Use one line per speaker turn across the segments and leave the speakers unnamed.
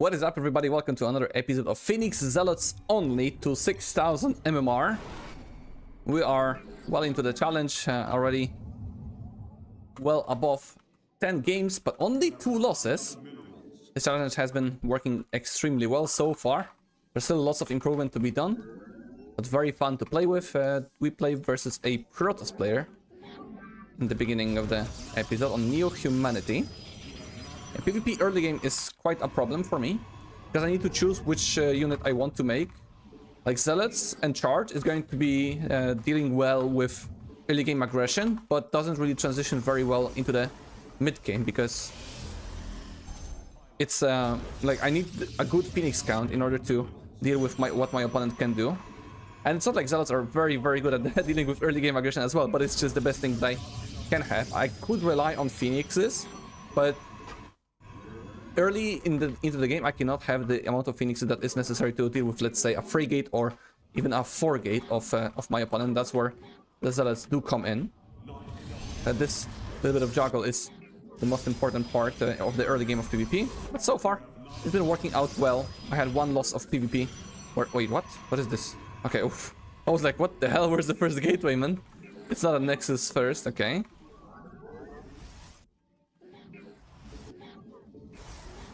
What is up, everybody? Welcome to another episode of Phoenix Zealots only to 6,000 MMR. We are well into the challenge already. Well above 10 games, but only 2 losses. This challenge has been working extremely well so far. There's still lots of improvement to be done, but very fun to play with. We play versus a Protoss player in the beginning of the episode on Neo Humanity. And PvP early game is quite a problem for me, because I need to choose which unit I want to make. Like Zealots and Charge is going to be dealing well with early game aggression, but doesn't really transition very well into the mid game, because it's like I need a good Phoenix count in order to deal with what my opponent can do. And it's not like Zealots are very good at dealing with early game aggression as well, but it's just the best thing that I can have. I could rely on Phoenixes, but early into the game, I cannot have the amount of Phoenixes that is necessary to deal with, let's say, a 3-gate or even a 4-gate of my opponent. That's where the Zealots do come in. This little bit of juggle is the most important part of the early game of PvP. But so far, it's been working out well. I had 1 loss of PvP. Wait, what? What is this? Okay, oof. I was like, what the hell? Where's the first gateway, man? It's not a Nexus first, okay.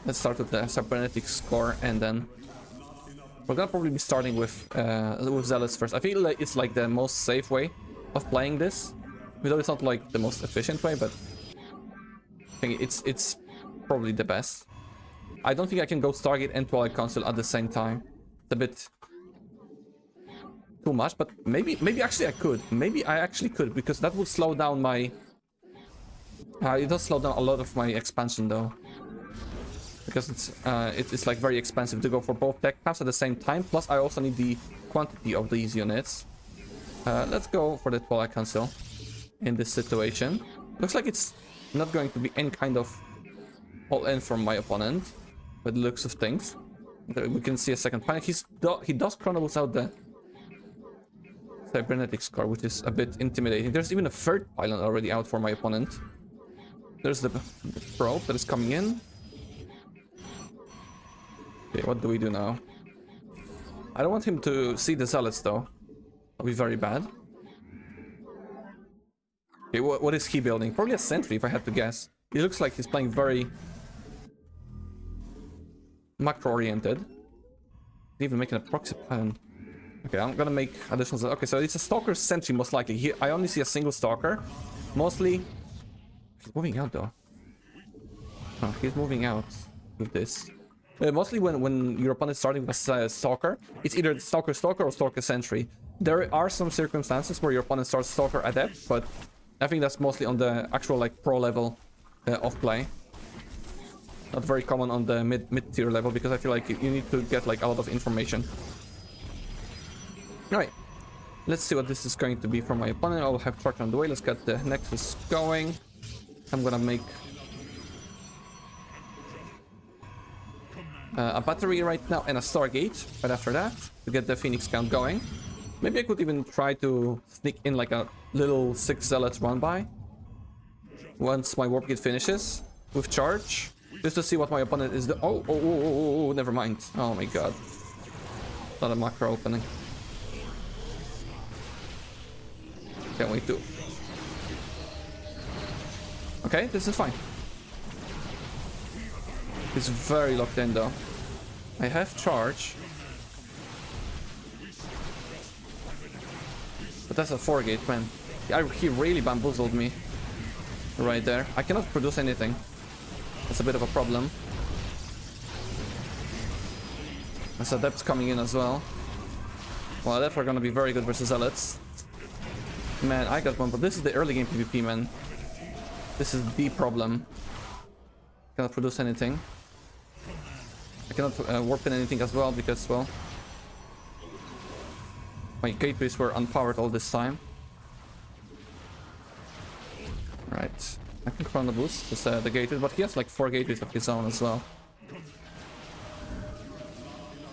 Let's start with the cybernetic score, and then we're gonna probably be starting with Zealots first. I feel like it's like the most safe way of playing this, although it's not like the most efficient way, but I think it's probably the best. I don't think I can go Stargate and Twilight Council at the same time. It's a bit too much, but maybe actually I could. Maybe I actually could, because that would slow down my. It does slow down a lot of my expansion though. Because it's like very expensive to go for both tech paths at the same time. Plus, I also need the quantity of these units. Let's go for the Twilight Council in this situation. Looks like it's not going to be any kind of all-in from my opponent, by the looks of things. We can see a second panic. He does chronos out the cybernetic score, which is a bit intimidating. There's even a 3rd pylon already out for my opponent. There's the probe that is coming in. Okay, what do we do now? I don't want him to see the Zealots though. That'll be very bad. Okay, what is he building? Probably a sentry if I had to guess. He looks like he's playing very macro-oriented. Even making a proxy pylon. Okay, I'm gonna make additional... Okay, so it's a Stalker sentry most likely. Here, I only see a single Stalker. Mostly... He's moving out though. Oh, he's moving out with this. Mostly when your opponent is starting with a Stalker, it's either Stalker or Stalker Sentry. There are some circumstances where your opponent starts Stalker Adept, but I think that's mostly on the actual like pro level of play. Not very common on the mid tier level, because I feel like you need to get like a lot of information. Alright, let's see what this is going to be for my opponent. I'll have truck on the way. Let's get the Nexus going. I'm gonna make a battery right now and a Stargate right after that to get the Phoenix count going. Maybe I could even try to sneak in like a little 6 Zealots run by once my Warp Gate finishes with Charge, just to see what my opponent is doing. Oh, never mind. Oh my god. Not a macro opening. Can't wait to. Okay, this is fine. He's very locked in though. I have Charge. But that's a 4-gate, man. He really bamboozled me right there. I cannot produce anything. That's a bit of a problem. There's Adepts coming in as well. Well, Adepts are gonna be very good versus Zealots. Man, I got one, but this is the early game PvP, man. This is the problem. Cannot produce anything. I cannot warp in anything as well, because, well, my gateways were unpowered all this time. Right, I can chrono boost the gateway, but he has like 4 gateways of his own as well.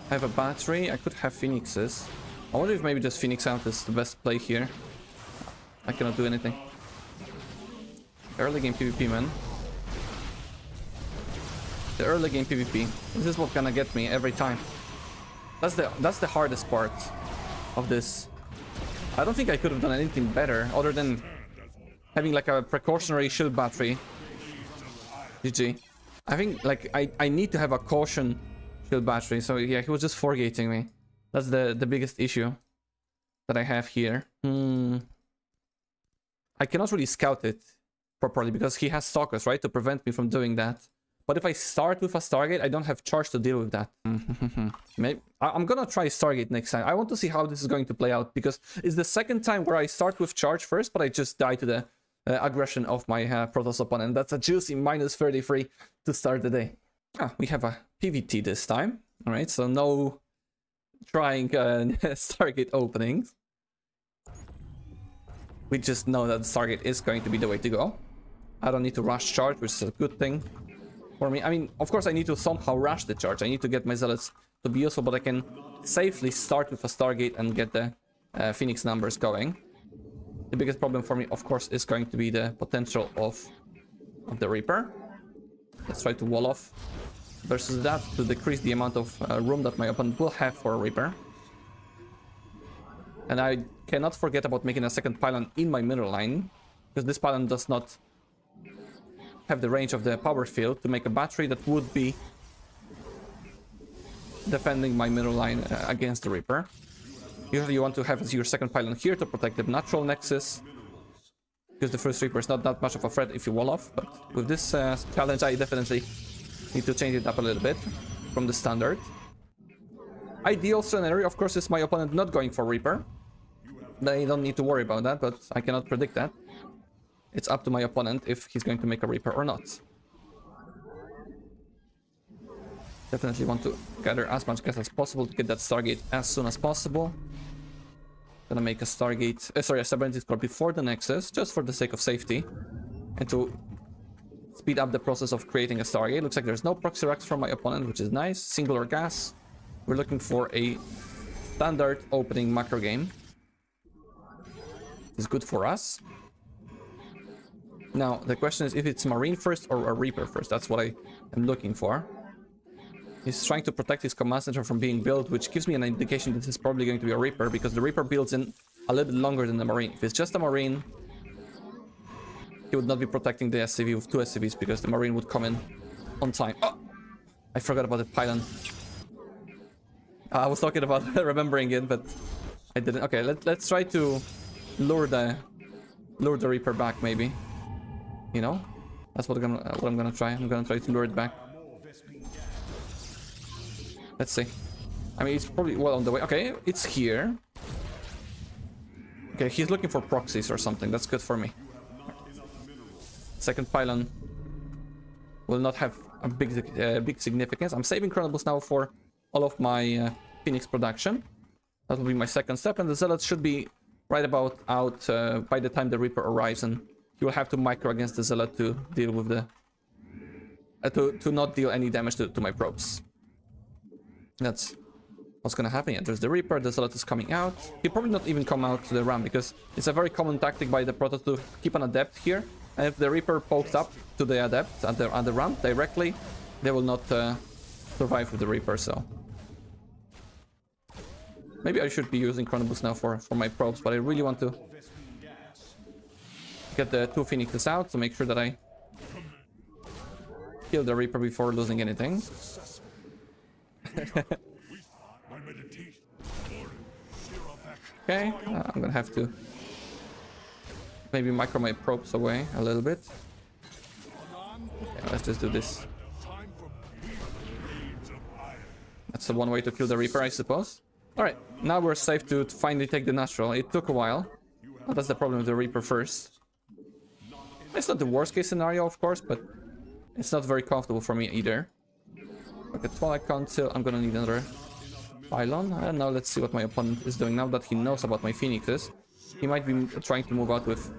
I have a battery. I could have Phoenixes. I wonder if maybe just Phoenix out is the best play here. I cannot do anything. Early game PvP, man. The early game PvP. This is what's gonna get me every time. That's the hardest part of this. I don't think I could have done anything better other than having like a precautionary shield battery. GG. I think like I need to have a caution shield battery. So yeah, he was just forgating me. That's the biggest issue that I have here. I cannot really scout it properly because he has stalkers, right, to prevent me from doing that. But if I start with a Stargate, I don't have charge to deal with that. Maybe I'm gonna try Stargate next time. I want to see how this is going to play out because it's the second time where I start with charge first, but I just die to the aggression of my Protoss opponent. That's a juicy minus 33 to start the day. We have a PvT this time. All right, so no trying Stargate openings. We just know that Stargate is going to be the way to go. I don't need to rush charge, which is a good thing for me. I mean, of course, I need to somehow rush the charge. I need to get my Zealots to be useful, but I can safely start with a Stargate and get the Phoenix numbers going. The biggest problem for me, of course, is going to be the potential of the Reaper. Let's try to wall off versus that to decrease the amount of room that my opponent will have for a Reaper. And I cannot forget about making a second pylon in my middle line, because this pylon does not have the range of the power field to make a battery that would be defending my middle line against the Reaper. Usually you want to have your second pylon here to protect the natural nexus, because the first Reaper is not that much of a threat if you wall off. But with this challenge, I definitely need to change it up a little bit from the standard. Ideal scenario, of course, is my opponent not going for Reaper. They don't need to worry about that, but I cannot predict that. It's up to my opponent if he's going to make a Reaper or not. Definitely want to gather as much gas as possible to get that Stargate as soon as possible. Gonna make a Stargate, a cybernetics core before the Nexus, just for the sake of safety. And to speed up the process of creating a Stargate. Looks like there's no proxy racks from my opponent, which is nice. Singular gas. We're looking for a standard opening macro game. It's good for us. Now, the question is if it's Marine first or a Reaper first. That's what I am looking for. He's trying to protect his command center from being built, which gives me an indication that this is probably going to be a Reaper, because the Reaper builds in a little bit longer than the Marine. If it's just a Marine, he would not be protecting the SCV with 2 SCVs, because the Marine would come in on time. Oh! I forgot about the pylon. I was talking about remembering it, but I didn't. Okay, let's try to lure the Reaper back, maybe. You know, that's what I'm gonna try. I'm gonna try to lure it back. Let's see. I mean, it's probably well on the way. Okay, it's here. Okay, he's looking for proxies or something. That's good for me. Second pylon will not have a big significance. I'm saving Chronobles now for all of my Phoenix production. That will be my second step, and the Zealot should be right about out by the time the Reaper arrives, and you will have to micro against the Zealot to deal with the to not deal any damage to my probes. That's what's gonna happen. Yeah, there's the Reaper, the Zealot is coming out. He'll probably not even come out to the ramp, because it's a very common tactic by the Protoss to keep an Adept here, and if the Reaper pokes up to the Adept at the ramp directly, they will not survive with the Reaper. So maybe I should be using Chronoboost now for my probes, but I really want to get the 2 Phoenixes out to make sure that I kill the Reaper before losing anything. Okay, I'm gonna have to maybe micro my probes away a little bit. Okay, let's just do this. That's the one way to kill the Reaper, I suppose. Alright, now we're safe to finally take the natural. It took a while. Well, that's the problem with the Reaper first. It's not the worst case scenario, of course, but it's not very comfortable for me either. Okay, Twilight Council, I'm gonna need another pylon. And now let's see what my opponent is doing. Now that he knows about my Phoenixes, he might be trying to move out with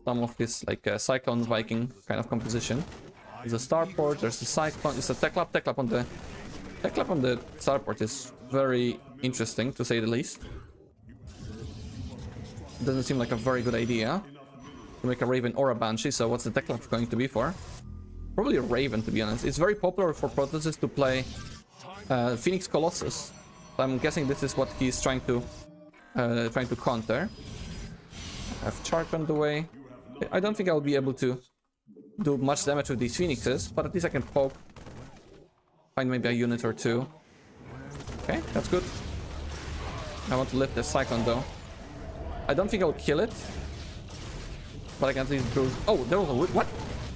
some of his like Cyclone Viking kind of composition. There's a Starport, there's the Cyclone, it's a Tech Lab on the Starport is very interesting, to say the least. It doesn't seem like a very good idea to make a Raven or a Banshee, so what's the Tech Lab going to be for? Probably a Raven, to be honest. It's very popular for Protoss to play Phoenix Colossus. I'm guessing this is what he's trying to counter. I have Charge on the way. I don't think I'll be able to do much damage with these Phoenixes, but at least I can poke. Find maybe a unit or two. Okay, that's good. I want to lift the Cyclone though. I don't think I'll kill it, but I can at least bruise. Oh, there was a what?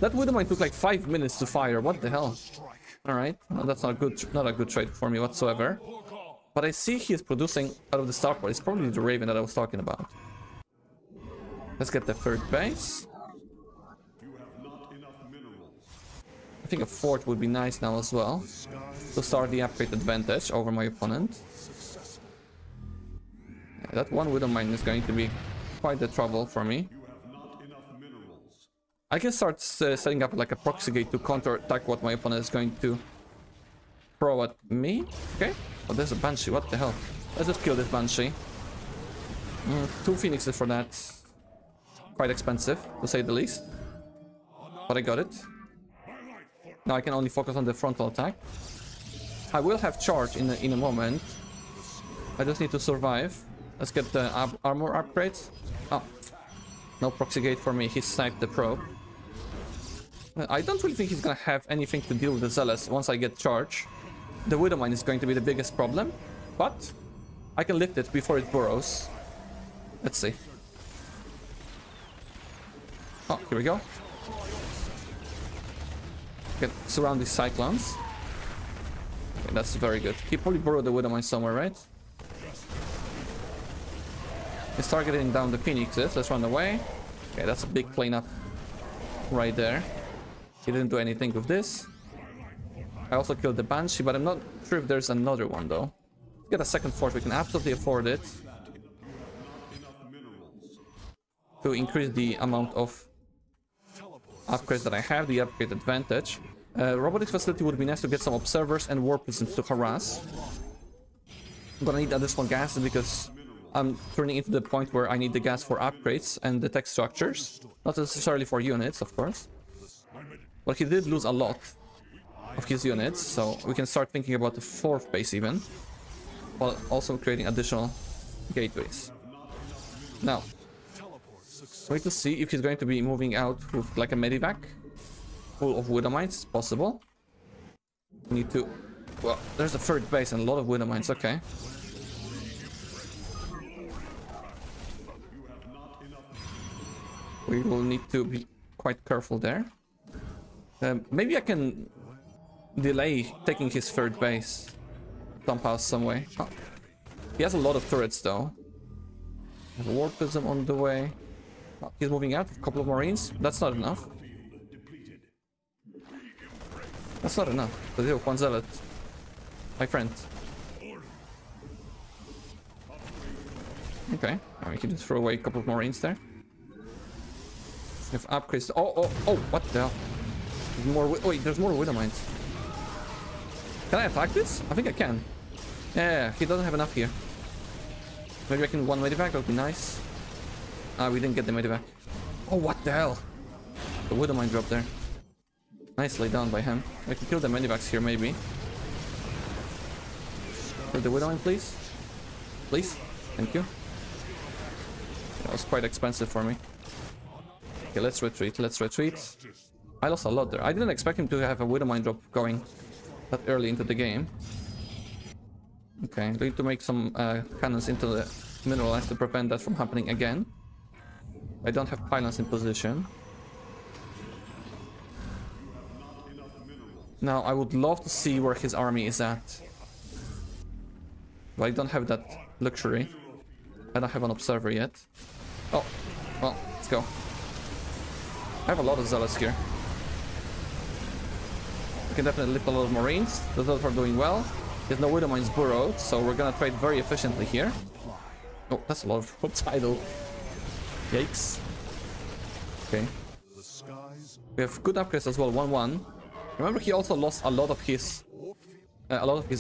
That Widowmine took like 5 minutes to fire. What the hell? All right, well, that's not a good trade for me whatsoever. But I see he is producing out of the starport. It's probably the Raven that I was talking about. Let's get the third base. I think a fort would be nice now as well, to start the upgrade advantage over my opponent. Yeah, that one Widowmine is going to be quite the trouble for me. I can start setting up like a proxy gate to counter attack what my opponent is going to throw at me. Okay. Oh, there's a Banshee. What the hell? Let's just kill this Banshee. 2 Phoenixes for that. Quite expensive, to say the least. But I got it. Now I can only focus on the frontal attack. I will have charge in a moment. I just need to survive. Let's get the armor upgrades. Oh, no proxy gate for me. He sniped the probe. I don't really think he's gonna have anything to deal with the Zealots once I get charge. The Widowmine is going to be the biggest problem, but I can lift it before it burrows. Let's see. Oh, here we go. Get surround these Cyclones. Okay, that's very good. He probably burrowed the Widowmine somewhere, right? He's targeting down the Phoenixes. Let's run away. Okay, that's a big cleanup right there. He didn't do anything with this. I also killed the Banshee, but I'm not sure if there's another one though. Get a second fort, we can absolutely afford it. To increase the amount of upgrades that I have, the upgrade advantage. Robotics facility would be nice to get some observers and war prisons to harass. I'm gonna need additional gas because I'm turning into the point where I need the gas for upgrades and the tech structures. Not necessarily for units, of course. But he did lose a lot of his units, so we can start thinking about the 4th base even, while also creating additional gateways. Now, we need to see if he's going to be moving out with like a medivac full of Widowmines, possible. We need to... Well, there's a 3rd base and a lot of Widowmines, okay. We will need to be quite careful there. Maybe I can delay taking his 3rd base somehow, some way. Oh. He has a lot of turrets though. There's a war prism on the way. Oh, he's moving out with a couple of Marines. That's not enough. That's not enough to deal with one Zealot, my friend. Okay, we can just throw away a couple of Marines there. We have upgrades. Oh, what the hell? There's more. Wait, there's more Widowmines. Can I attack this? I think I can. Yeah, he doesn't have enough here. Maybe I can one medivac, that would be nice. Ah, we didn't get the medivac. Oh, what the hell? The Widowmine dropped there. Nicely done by him. I can kill the medivacs here, maybe. Kill the Widowmine, please. Please. Thank you. That was quite expensive for me. Okay, let's retreat. Let's retreat. I lost a lot there. I didn't expect him to have a Widowmine drop going that early into the game. Okay, I'm going to make some cannons into the mineralize to prevent that from happening again. I don't have pylons in position. Now, I would love to see where his army is at. But I don't have that luxury. I don't have an observer yet. Oh, well, let's go. I have a lot of Zealots here. We can definitely lift a lot of Marines. The Zealots are doing well. There's no Widowmines burrowed, so we're gonna trade very efficiently here. Oh, that's a lot of tidal. Yikes. Okay. We have good upgrades as well, 1-1. Remember, he also lost a lot of his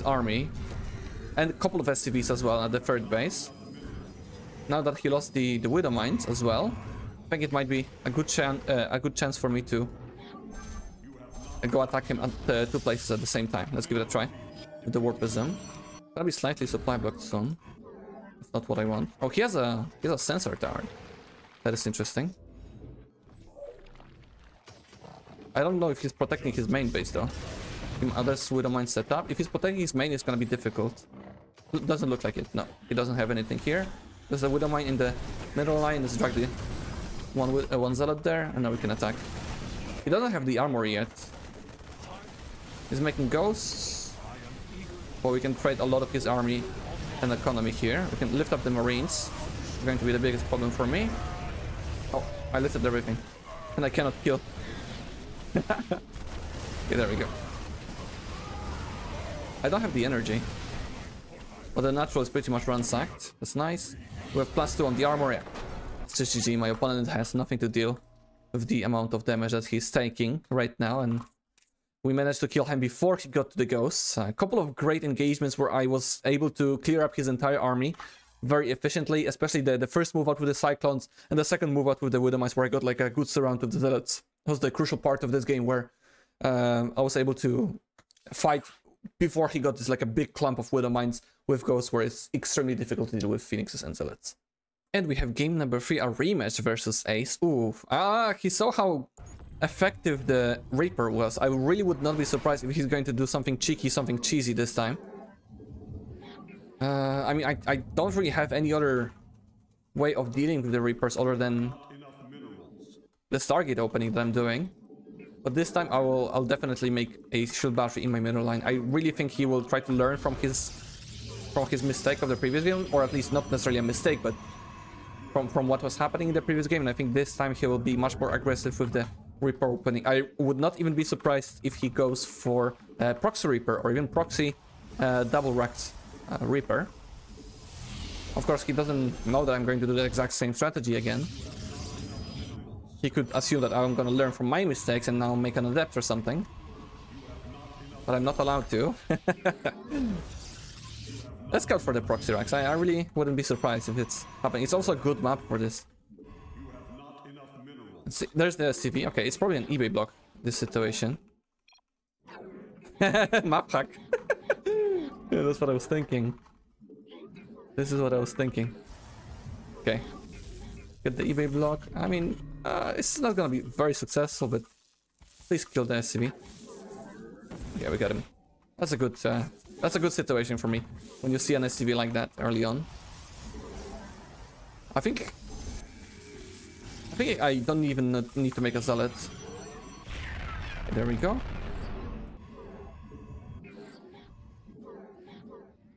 army and a couple of SCVs as well at the 3rd base. Now that he lost the Widowmines as well, I think it might be a good chance for me to go attack him at 2 places at the same time. Let's give it a try. With the Warpism. Gotta be slightly supply blocked soon. That's not what I want. Oh, he has a sensor tower. That is interesting. I don't know if he's protecting his main base though. Others with a mine set up. If he's protecting his main, it's gonna be difficult. Doesn't look like it. No, he doesn't have anything here. There's a Widow Mine in the middle line. Let's drag the one Zealot there, and now we can attack. He doesn't have the armor yet. He's making ghosts. But we can trade a lot of his army and economy here. We can lift up the Marines. It's going to be the biggest problem for me. Oh, I lifted everything. And I cannot kill. Okay, there we go. I don't have the energy. But the natural is pretty much ransacked. That's nice. We have +2 on the armor. Yeah. It's just GG. My opponent has nothing to deal with the amount of damage that he's taking right now. And we managed to kill him before he got to the ghosts. A couple of great engagements where I was able to clear up his entire army very efficiently. Especially the first move out with the Cyclones and the second move out with the Widow Mice, where I got like a good surround with the Zealots. That was the crucial part of this game where I was able to fight before he got this like a big clump of Widow Mines with Ghosts, where it's extremely difficult to deal with Phoenixes and Zealots. And we have game number 3, a rematch versus Ace. Ooh, he saw how effective the Reaper was. I really would not be surprised if he's going to do something cheeky, something cheesy this time. I mean, I don't really have any other way of dealing with the Reapers other than the Stargate opening that I'm doing. But this time I'll definitely make a shield battery in my middle line. I really think he will try to learn from his mistake of the previous game, or at least not necessarily a mistake, but from what was happening in the previous game. And I think this time he will be much more aggressive with the Reaper opening. I would not even be surprised if he goes for Proxy Reaper or even Proxy double racked Reaper. Of course, he doesn't know that I'm going to do the exact same strategy again. He could assume that I'm going to learn from my mistakes and now make an adept or something. But I'm not allowed to. Let's go for the Proxy Racks. I really wouldn't be surprised if it's happening. It's also a good map for this. Let's see. There's the SCV. Okay, it's probably an eBay block, this situation. Map hack. Yeah, that's what I was thinking. This is what I was thinking. Okay. Get the eBay block. I mean, it's not gonna be very successful, but please kill the SCV. Yeah, we got him. That's a good situation for me when you see an SCV like that early on. I think I don't even need to make a Zealot. There we go.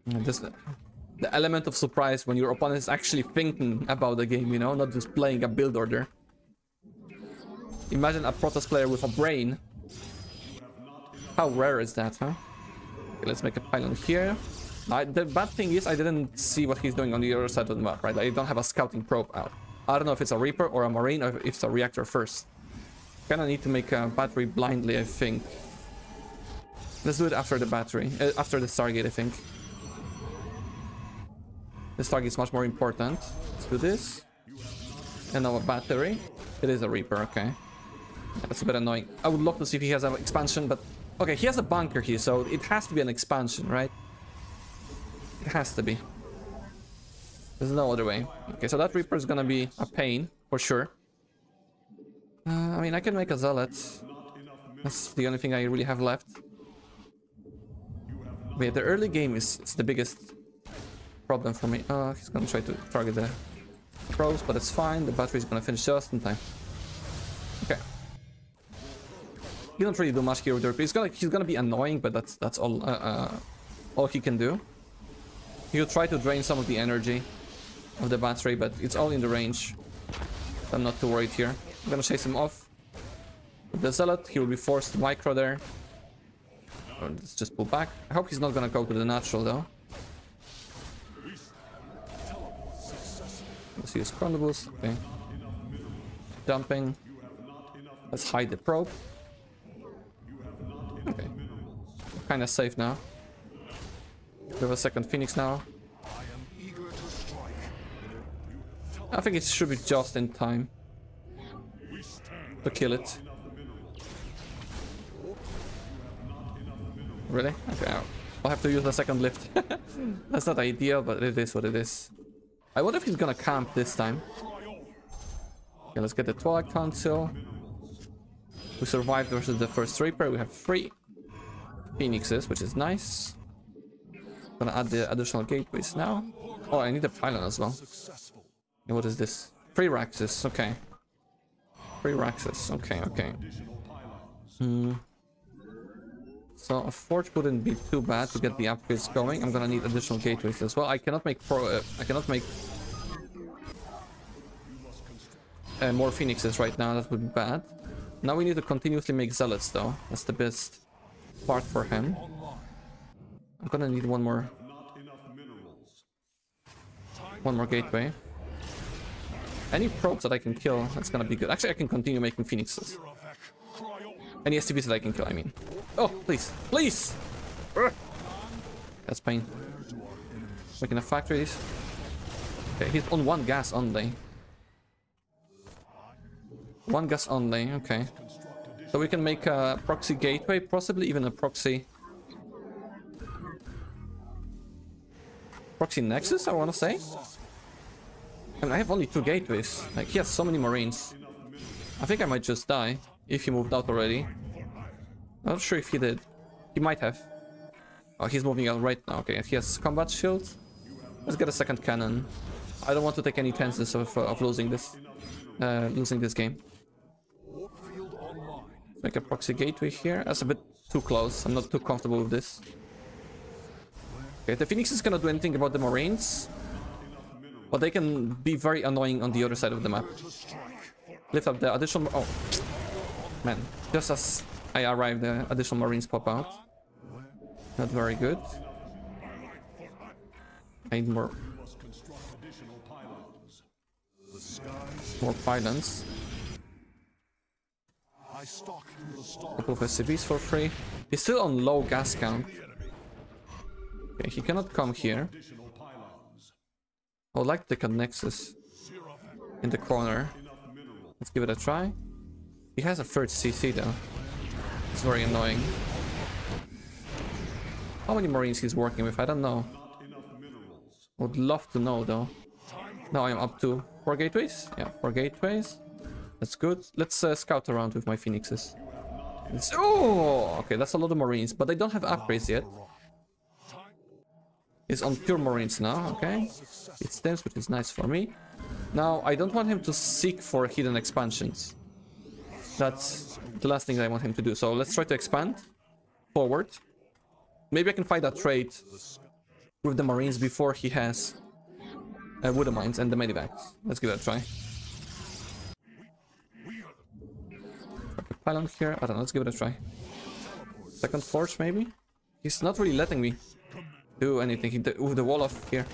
And this, the element of surprise when your opponent is actually thinking about the game, you know, not just playing a build order. Imagine a Protoss player with a brain. How rare is that, huh? Okay, let's make a pylon here. The bad thing is I didn't see what he's doing on the other side of the map, right? I don't have a scouting probe out. I don't know if it's a Reaper or a Marine or if it's a reactor first. Kinda need to make a battery blindly, I think. Let's do it after the battery, after the Stargate, I think. The Stargate is much more important. Let's do this. And now a battery. It is a Reaper, okay. That's a bit annoying. I would love to see if he has an expansion, but... Okay, he has a bunker here, so it has to be an expansion, right? It has to be. There's no other way. Okay, so that Reaper is gonna be a pain, for sure. I mean, I can make a Zealot. That's the only thing I really have left. But yeah, the early game is the biggest problem for me. He's gonna try to target the probes, but it's fine. The battery is gonna finish just in time. Okay. He don't really do much here with the Reaper. He's gonna be annoying, but that's all he can do. He'll try to drain some of the energy of the battery, but it's all in the range. I'm not too worried here. I'm gonna chase him off. With the Zealot, he will be forced to micro there. Or let's just pull back. I hope he's not gonna go to the natural though. Let's use Chronobus. Okay. Dumping. Let's hide the probe. Okay. Kinda safe now. We have a second Phoenix now. I think it should be just in time to kill it. Really? Okay, I'll have to use the second lift. That's not ideal, but it is what it is. I wonder if he's gonna camp this time. Okay, let's get the Twilight Council. We survived versus the first Reaper. We have 3 Phoenixes, which is nice. Gonna add the additional gateways now. Oh, I need a pylon as well. And what is this? 3 Raxes, okay. 3 Raxes, okay, okay. So a forge wouldn't be too bad to get the upgrades going. I'm gonna need additional gateways as well. I cannot make more Phoenixes right now. That would be bad. Now we need to continuously make Zealots though. That's the best part for him. I'm gonna need one more gateway. Any probes that I can kill, that's gonna be good. Actually, I can continue making Phoenixes. Any STVs that I can kill, I mean. Oh, please, please! That's pain. Making a factories. Okay, he's on 1 gas only. 1 gas only, okay. So we can make a proxy gateway, possibly even a proxy nexus, I want to say. I mean, I have only 2 gateways. Like, he has so many marines. I think I might just die if he moved out already. I'm not sure if he did. He might have. Oh, he's moving out right now. Okay, he has combat shield. Let's get a second cannon. I don't want to take any chances of losing this game. Make a proxy gateway here. That's a bit too close. I'm not too comfortable with this. Okay, the Phoenix is gonna do anything about the Marines, but they can be very annoying on the other side of the map. Lift up the additional... Oh, man. Just as I arrive, the additional Marines pop out. Not very good. I need more pylons. Couple of SCVs for free. He's still on low gas count. Okay, he cannot come here. I would like to take a Nexus in the corner. Let's give it a try. He has a third CC though. It's very annoying. How many Marines he's working with? I don't know. Would love to know though. Now I'm up to 4 gateways. Yeah, 4 gateways. That's good. Let's scout around with my Phoenixes. Oh, okay, that's a lot of Marines, but they don't have upgrades yet. He's on pure Marines now, okay. It stems, which is nice for me. Now, I don't want him to seek for hidden expansions. That's the last thing that I want him to do. So let's try to expand forward. Maybe I can find a trade with the Marines before he has Wooden Mines and the Medivacs. Let's give it a try. Pylon here. I don't know. Let's give it a try. Second forge, maybe? He's not really letting me do anything. With the wall off here.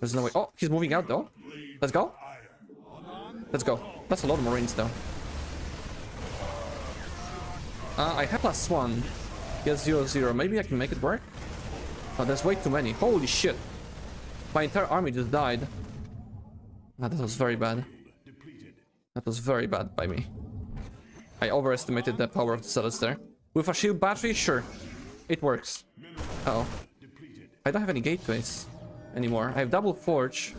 There's no way. Oh, he's moving out though. Let's go. Let's go. That's a lot of Marines though. I have +1. He has 0-0. Maybe I can make it work? Oh, there's way too many. Holy shit. My entire army just died. Ah, that was very bad. That was very bad by me. I overestimated the power of the Zealots there. With a shield battery, sure. It works. Uh oh. I don't have any gateways anymore. I have double forge.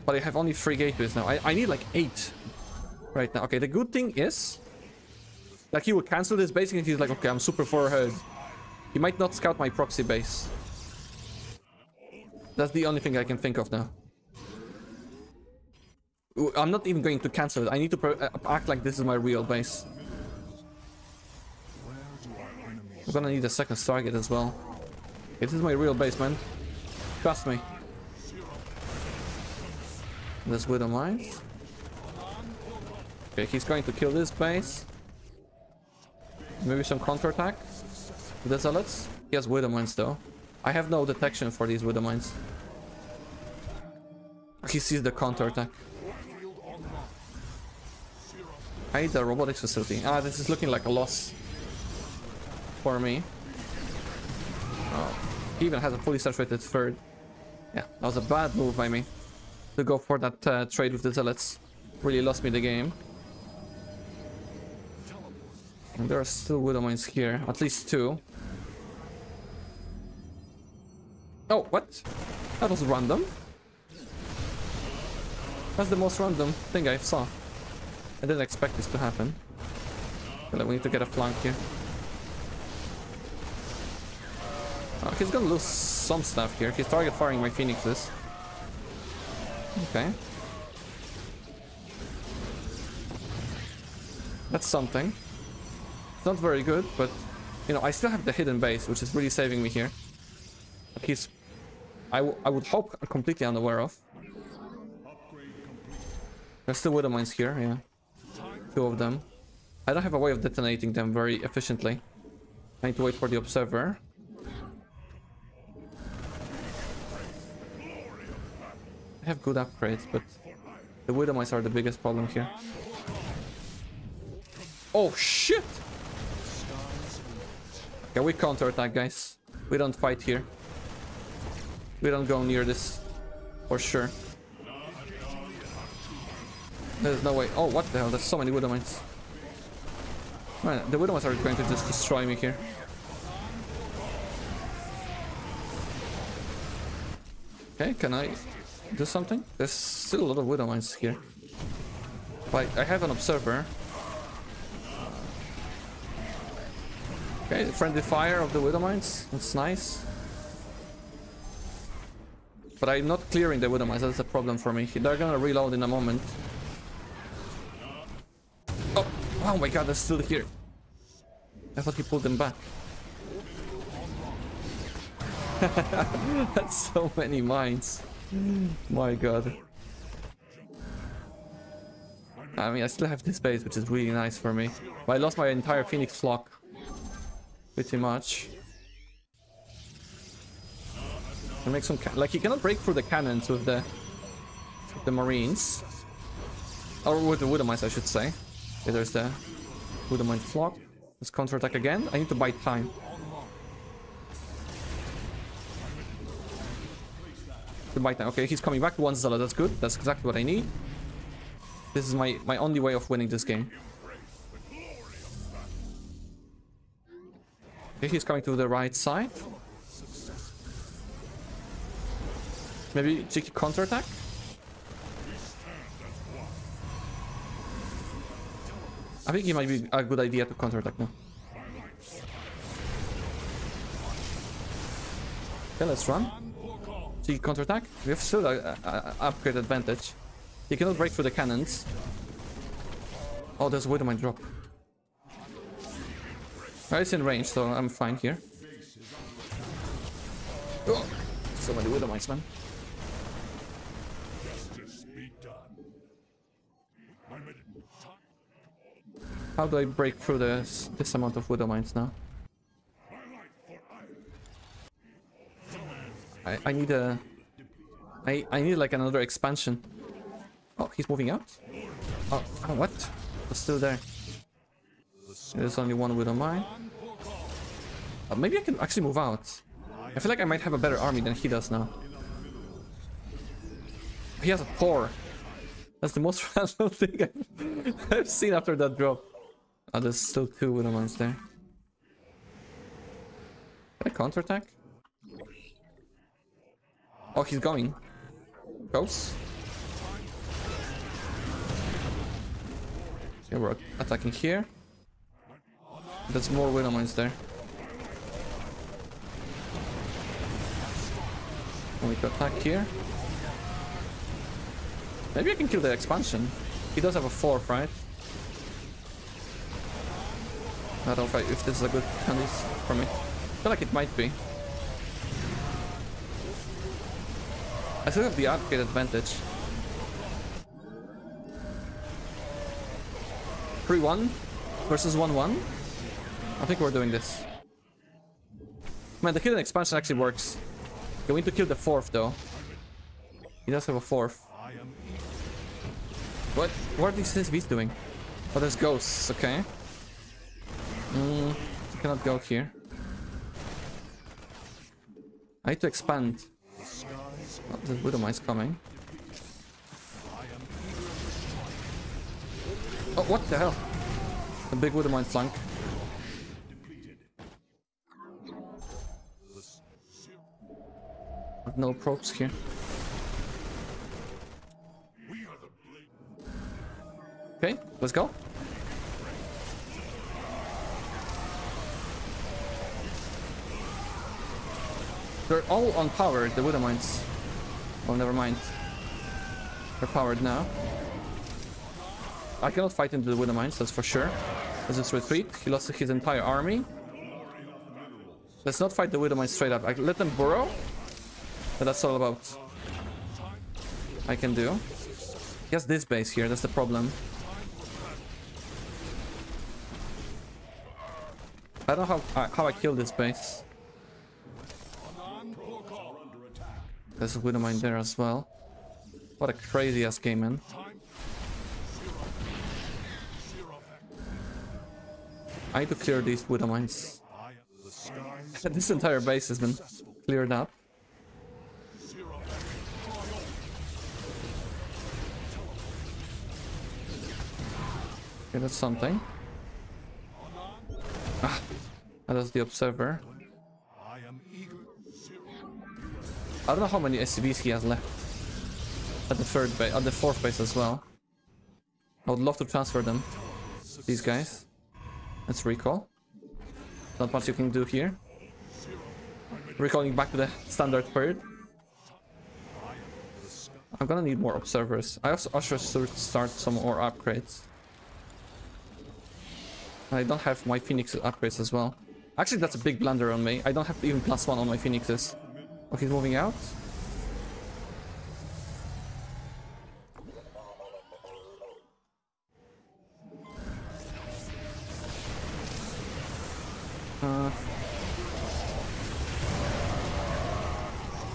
But I have only 3 gateways now. I need like 8 right now. Okay, the good thing is... like, he will cancel this base and he's like, okay, I'm super far ahead. He might not scout my proxy base. That's the only thing I can think of now. I'm not even going to cancel it. I need to act like this is my real base. I'm gonna need a second Stargate as well. This is my real base, man. Trust me. This Widow Mines. Okay, he's going to kill this base. Maybe some counterattack with the Zealots. He has Widow Mines though. I have no detection for these Widow Mines. He sees the counterattack. I need the robotics facility. Ah, this is looking like a loss for me. Oh, he even has a fully saturated third. Yeah, that was a bad move by me to go for that trade with the Zealots. Really lost me the game. And there are still Widow Mines here. At least 2. Oh, what? That was random. That's the most random thing I saw. I didn't expect this to happen. But we need to get a flank here. Oh, he's gonna lose some stuff here. He's target firing my phoenixes. Okay. That's something. It's not very good, but you know, I still have the hidden base, which is really saving me here. But he's, I would hope, completely unaware of. There's still Widow Mines here, yeah. 2 of them. I don't have a way of detonating them very efficiently. I need to wait for the observer. I have good upgrades, but the Widow Mines are the biggest problem here. Oh shit! Okay, we counterattack, guys. We don't fight here. We don't go near this, for sure. There's no way. Oh, what the hell? There's so many Widow Mines. Man, the Widow Mines are going to just destroy me here. Okay, can I do something? There's still a lot of Widow Mines here. Like, I have an observer. Okay, friendly fire of the Widow Mines. That's nice. But I'm not clearing the Widow Mines. That's a problem for me. They're gonna reload in a moment. Oh my god, they're still here. I thought he pulled them back. That's so many mines. My god. I mean, I still have this base, which is really nice for me. But I lost my entire Phoenix flock. Pretty much. And make some like, you cannot break through the cannons with the Marines. Or with the Widow Mines, I should say. Okay, there's the Widow Mine flock. Let's counterattack again. I need to buy time. Okay, he's coming back to 1 Zealot. That's good. That's exactly what I need. This is my only way of winning this game. Okay, he's coming to the right side. Maybe cheeky counterattack? I think it might be a good idea to counterattack now. Okay, let's run. Cheeky counterattack. We have still an upgrade advantage. He cannot break through the cannons. Oh, there's a Widow Mine drop. It's in range, so I'm fine here. Oh, so many Widow Mines, man. How do I break through this amount of Widow Mines now? I need a... I need like another expansion. Oh, he's moving out? Oh, what? It's still there. There's only 1 Widow Mine. Maybe I can actually move out. I feel like I might have a better army than he does now. He has a Thor. That's the most random thing I've seen after that drop. Oh, there's still 2 Widow Mines there. Can I counterattack? Oh, he's going. Goes. Okay, we're attacking here. There's more Widow Mines there. We can attack here. Maybe I can kill the expansion. He does have a 4th, right? I don't know if this is a good candy for me. I feel like it might be. I still have the upgrade advantage. 3-1 versus 1-1. I think we're doing this. Man, the hidden expansion actually works. Okay, we need to kill the 4th though. He does have a 4th. What are these beasts doing? Oh, there's ghosts, okay. I cannot go here. I need to expand. Oh, the Widow Mine is coming. Oh, what the hell? A big Widow Mine flank. No probes here. Okay, let's go. They're all on power, the Widow Mines. Oh, never mind. They're powered now. I cannot fight into the Widow Mines, that's for sure. Let's just retreat. He lost his entire army. Let's not fight the Widow Mines straight up. I let them burrow. But that's all about I can do. He has this base here, that's the problem. I don't know how I kill this base. There's a Widow Mine there as well. What a crazy ass game, man. I need to clear these Widow Mines. This entire base has been cleared up. Okay, that's something. Ah, that was the Observer. I don't know how many SCVs he has left at the third base, at the fourth base as well. I would love to transfer them. These guys. Let's recall. Not much you can do here. Recalling back to the standard third. I'm gonna need more observers. I also should start some more upgrades. I don't have my Phoenix upgrades as well. Actually, that's a big blunder on me. I don't have even +1 on my Phoenixes. Okay, he's moving out.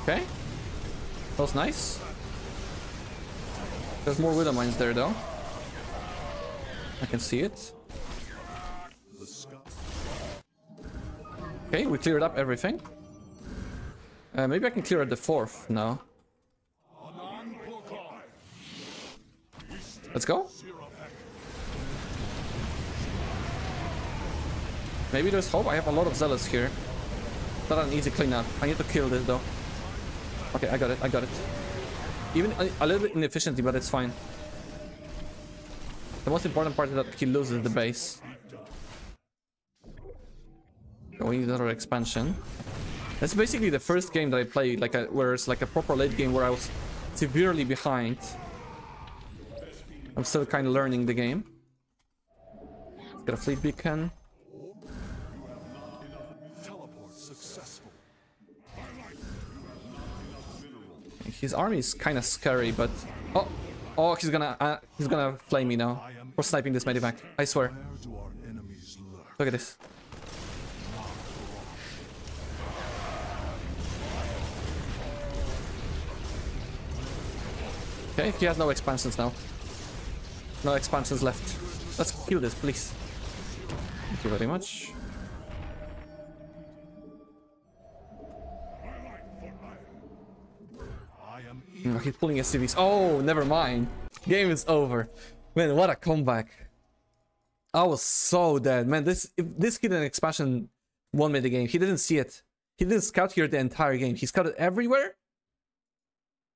Okay. That was nice. There's more Widow Mines there, though. I can see it. Okay, we cleared up everything. Maybe I can clear at the fourth now. Let's go. Maybe there's hope. I have a lot of Zealots here. Not an easy cleanup. I need to kill this though. Okay, I got it. I got it. Even a little bit inefficiently, but it's fine. The most important part is that he loses the base. Oh, we need another expansion. That's basically the first game that I played, where it's like a proper late game where I was severely behind. I'm still kind of learning the game. Got a fleet beacon. His army is kind of scary, but oh, he's gonna flame me now for sniping this medevac. I swear. Look at this. Okay, he has no expansions now. No expansions left. Let's kill this, please. Thank you very much. He's pulling SCVs. Oh, never mind. Game is over. Man, what a comeback. I was so dead. Man, if this hidden expansion won me the game. He didn't see it. He didn't scout here the entire game. He scouted everywhere.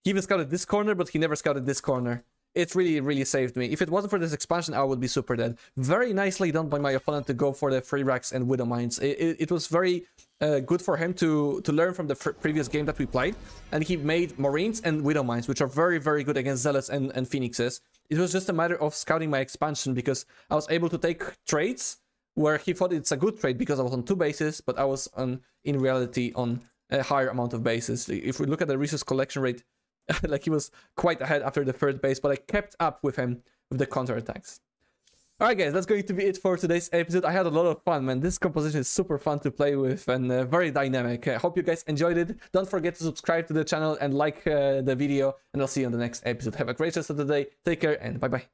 He even scouted this corner, but he never scouted this corner. It really, really saved me. If it wasn't for this expansion, I would be super dead. Very nicely done by my opponent to go for the free racks and Widow Mines. It was very good for him to learn from the previous game that we played. And he made Marines and Widow Mines, which are very, very good against Zealots and Phoenixes. It was just a matter of scouting my expansion because I was able to take trades where he thought it's a good trade because I was on 2 bases, but I was in reality on a higher amount of bases. If we look at the resource collection rate, like he was quite ahead after the 3rd base, but I kept up with him with the counterattacks. Alright guys, that's going to be it for today's episode. I had a lot of fun, man. This composition is super fun to play with and very dynamic. I hope you guys enjoyed it. Don't forget to subscribe to the channel and like the video, and I'll see you on the next episode. Have a great rest of the day. Take care and bye-bye.